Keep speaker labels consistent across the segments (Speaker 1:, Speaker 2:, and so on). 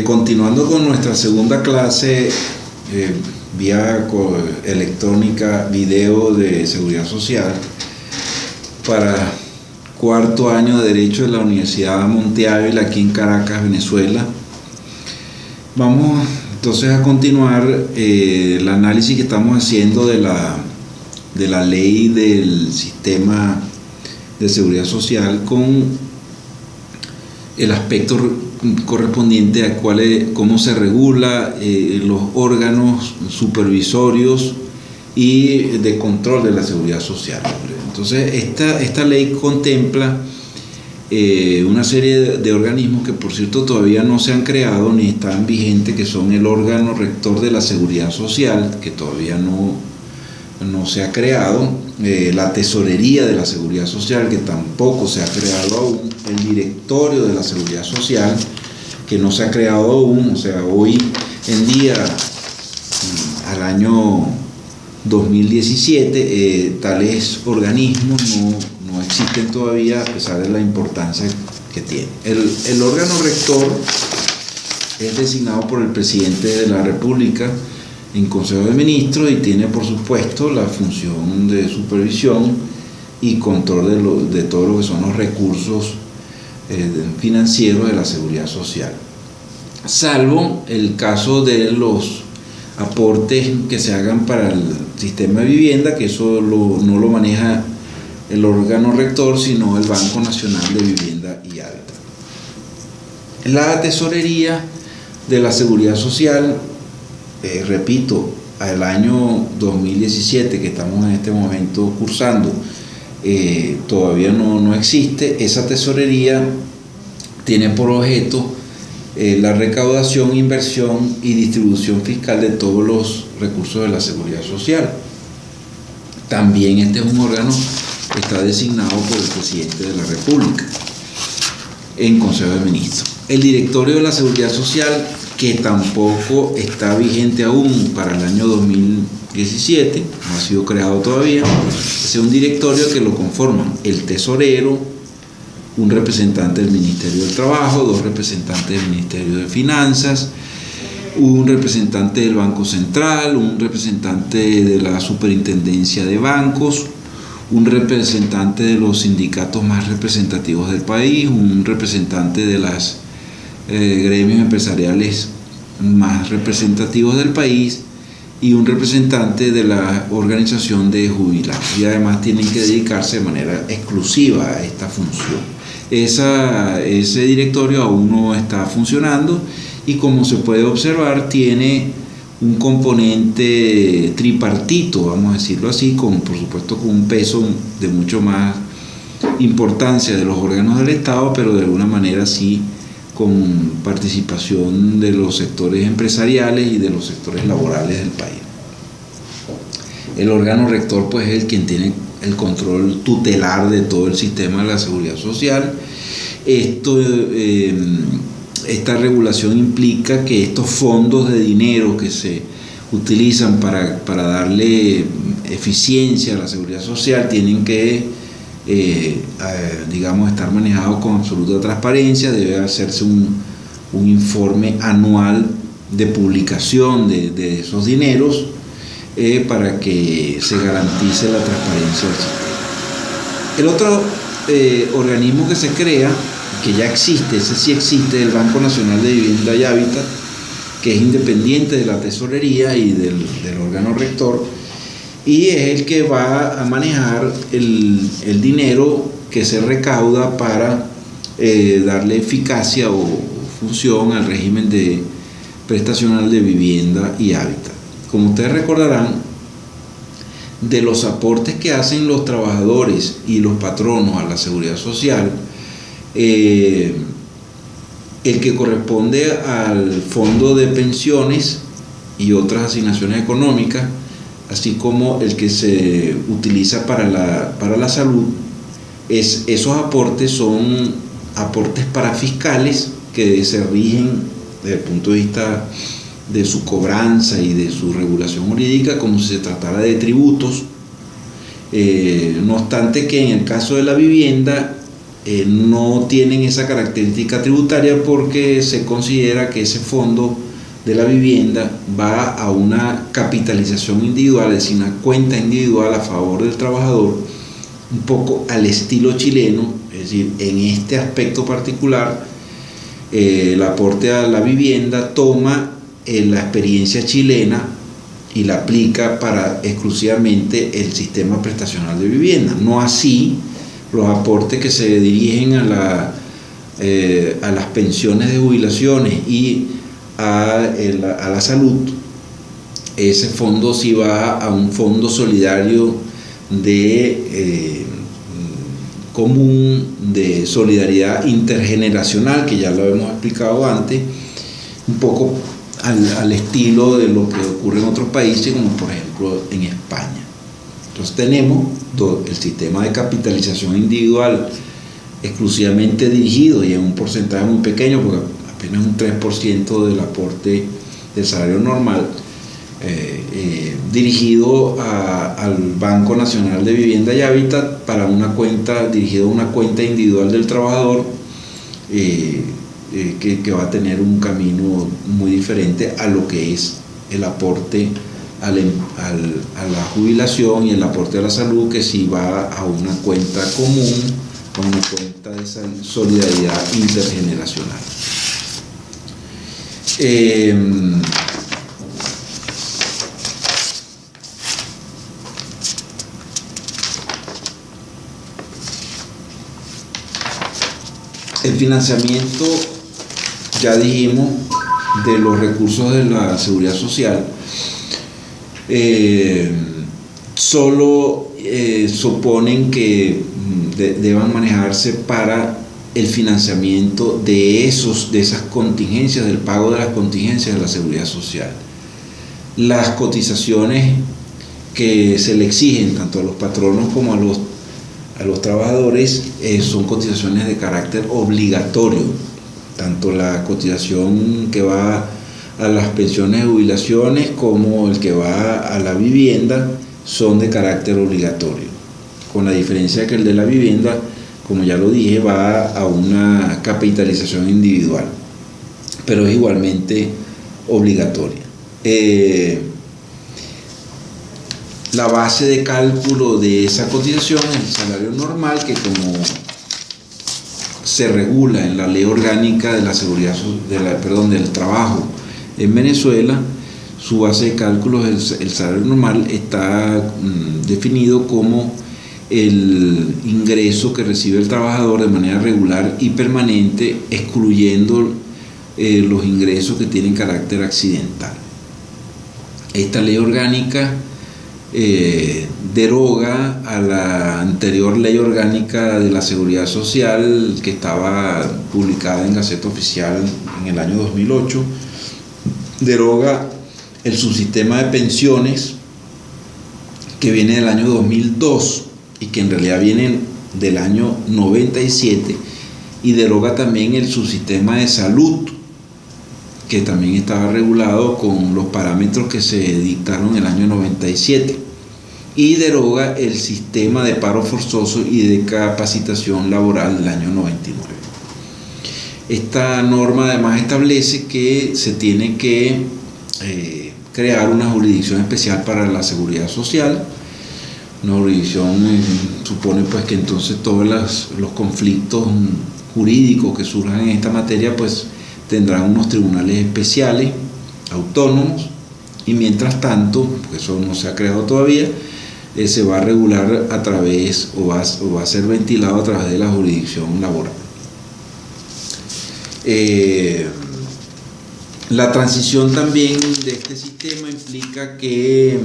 Speaker 1: Continuando con nuestra segunda clase vía electrónica, video de seguridad social para cuarto año de Derecho de la Universidad Monte Ávila, aquí en Caracas, Venezuela. Vamos entonces a continuar el análisis que estamos haciendo de la ley del sistema de seguridad social con el aspecto correspondiente a cómo se regula los órganos supervisorios y de control de la seguridad social. Entonces esta ley contempla una serie de organismos que, por cierto, todavía no se han creado ni están vigentes, que son el órgano rector de la seguridad social, que todavía no se ha creado, la tesorería de la seguridad social, que tampoco se ha creado aún, el directorio de la seguridad social, que no se ha creado aún. O sea, hoy en día, al año 2017, tales organismos no existen todavía, a pesar de la importancia que tienen. El órgano rector es designado por el presidente de la República en Consejo de Ministros y tiene, por supuesto, la función de supervisión y control de todo lo que son los recursos financieros de la seguridad social, salvo el caso de los aportes que se hagan para el sistema de vivienda, que eso no lo maneja el órgano rector, sino el Banco Nacional de Vivienda y Hábitat. La tesorería de la seguridad social, repito, al año 2017, que estamos en este momento cursando, todavía no existe. Esa tesorería tiene por objeto la recaudación, inversión y distribución fiscal de todos los recursos de la seguridad social. También este es un órgano que está designado por el presidente de la República en Consejo de Ministros. El directorio de la seguridad social, que tampoco está vigente aún para el año 2017, no ha sido creado todavía, es un directorio que lo conforman el tesorero, un representante del Ministerio del Trabajo, dos representantes del Ministerio de Finanzas, un representante del Banco Central, un representante de la Superintendencia de Bancos, un representante de los sindicatos más representativos del país, un representante de los gremios empresariales más representativos del país y un representante de la organización de jubilados. Y además tienen que dedicarse de manera exclusiva a esta función. Ese directorio aún no está funcionando y, como se puede observar, tiene un componente tripartito, vamos a decirlo así, por supuesto con un peso de mucho más importancia de los órganos del Estado, pero de alguna manera sí con participación de los sectores empresariales y de los sectores laborales del país. El órgano rector, pues, es quien tiene el control tutelar de todo el sistema de la seguridad social. Esta regulación implica que estos fondos de dinero que se utilizan para darle eficiencia a la seguridad social tienen que, estar manejados con absoluta transparencia. Debe hacerse un informe anual de publicación de esos dineros para que se garantice la transparencia del sistema. El otro organismo que se crea, que ya existe, ese sí existe, el Banco Nacional de Vivienda y Hábitat, que es independiente de la tesorería y del órgano rector, y es el que va a manejar el dinero que se recauda para darle eficacia o función al régimen prestacional de vivienda y hábitat. Como ustedes recordarán, de los aportes que hacen los trabajadores y los patronos a la seguridad social, el que corresponde al fondo de pensiones y otras asignaciones económicas, así como el que se utiliza para la salud, esos aportes son aportes parafiscales que se rigen desde el punto de vista de su cobranza y de su regulación jurídica como si se tratara de tributos. No obstante que en el caso de la vivienda no tienen esa característica tributaria porque se considera que ese fondo de la vivienda va a una capitalización individual, es decir, una cuenta individual a favor del trabajador, un poco al estilo chileno. Es decir, en este aspecto particular, el aporte a la vivienda toma la experiencia chilena y la aplica para exclusivamente el sistema prestacional de vivienda. No así los aportes que se dirigen a las pensiones de jubilaciones y a la salud. Ese fondo sí va a un fondo solidario común de solidaridad intergeneracional, que ya lo hemos explicado antes, un poco al estilo de lo que ocurre en otros países, como por ejemplo en España. Entonces tenemos el sistema de capitalización individual exclusivamente dirigido, y en un porcentaje muy pequeño, porque apenas un 3% del aporte del salario normal, dirigido al Banco Nacional de Vivienda y Hábitat para dirigido a una cuenta individual del trabajador, que va a tener un camino muy diferente a lo que es el aporte a la jubilación y el aporte a la salud, que sí va a una cuenta común, a una cuenta de solidaridad intergeneracional. El financiamiento, ya dijimos, de los recursos de la seguridad social, solo suponen que deban manejarse para el financiamiento de esas contingencias, del pago de las contingencias de la seguridad social. Las cotizaciones que se le exigen tanto a los patronos como a los trabajadores son cotizaciones de carácter obligatorio. Tanto la cotización que va a las pensiones de jubilaciones como el que va a la vivienda son de carácter obligatorio, con la diferencia que el de la vivienda, como ya lo dije, va a una capitalización individual, pero es igualmente obligatoria. La base de cálculo de esa cotización es el salario normal, que como se regula en la Ley Orgánica de la Seguridad del Trabajo en Venezuela, su base de cálculo, el salario normal, está definido como el ingreso que recibe el trabajador de manera regular y permanente, excluyendo los ingresos que tienen carácter accidental. Esta ley orgánica deroga a la anterior ley orgánica de la seguridad social, que estaba publicada en Gaceta Oficial en el año 2008, deroga el subsistema de pensiones que viene del año 2002 y que en realidad viene del año 97, y deroga también el subsistema de salud, que también estaba regulado con los parámetros que se dictaron en el año 97, y deroga el sistema de paro forzoso y de capacitación laboral del año 99. Esta norma además establece que se tiene que crear una jurisdicción especial para la seguridad social. Una jurisdicción supone pues que entonces todos los conflictos jurídicos que surjan en esta materia pues tendrán unos tribunales especiales, autónomos, y mientras tanto, porque eso no se ha creado todavía, se va a regular a través, o va a ser ventilado a través de la jurisdicción laboral. La transición también de este sistema implica que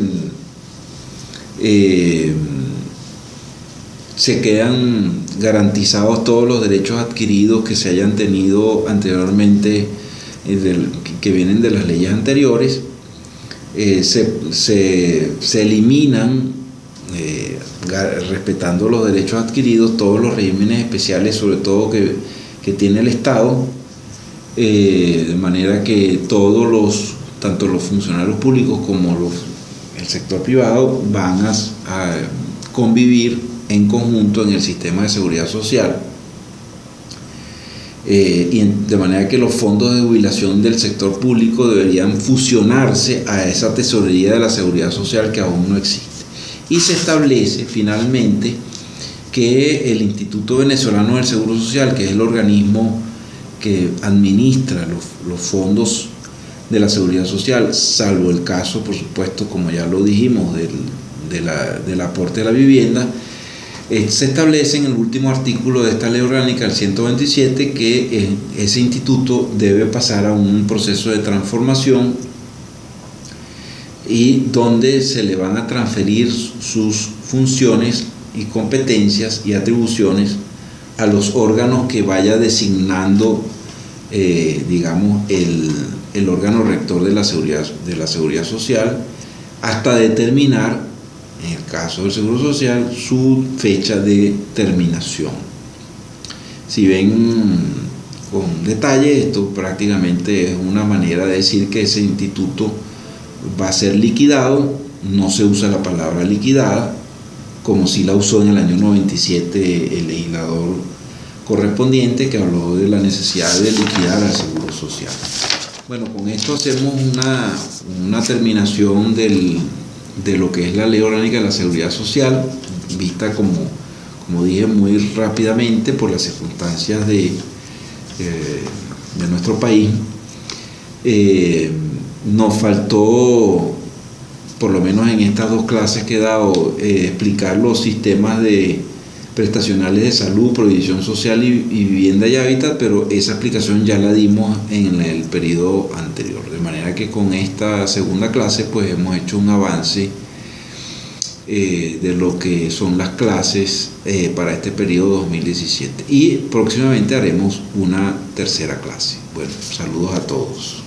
Speaker 1: se quedan garantizados todos los derechos adquiridos que se hayan tenido anteriormente, que vienen de las leyes anteriores. Se eliminan, respetando los derechos adquiridos, todos los regímenes especiales, sobre todo que tiene el Estado, de manera que tanto los funcionarios públicos como el sector privado van a convivir en conjunto en el sistema de seguridad social. de manera que los fondos de jubilación del sector público deberían fusionarse a esa tesorería de la seguridad social que aún no existe. Y se establece finalmente que el Instituto Venezolano del Seguro Social, que es el organismo que administra los fondos de la seguridad social, salvo el caso, por supuesto, como ya lo dijimos, del aporte de la vivienda, se establece en el último artículo de esta ley orgánica, el 127, que ese instituto debe pasar a un proceso de transformación y donde se le van a transferir sus funciones y competencias y atribuciones a los órganos que vaya designando, digamos, el órgano rector de la seguridad social, hasta determinar, en el caso del Seguro Social, su fecha de terminación. Si ven con detalle, esto prácticamente es una manera de decir que ese instituto va a ser liquidado. No se usa la palabra liquidada, como sí la usó en el año 97 el legislador correspondiente, que habló de la necesidad de liquidar al Seguro Social. Bueno, con esto hacemos una terminación de lo que es la Ley Orgánica de la Seguridad Social, vista como dije muy rápidamente por las circunstancias de nuestro país. Nos faltó, por lo menos en estas dos clases que he dado, explicar los sistemas prestacionales de salud, provisión social y vivienda y hábitat, pero esa explicación ya la dimos en el periodo anterior, de manera que con esta segunda clase pues hemos hecho un avance de lo que son las clases para este periodo 2017, y próximamente haremos una tercera clase. Bueno, saludos a todos.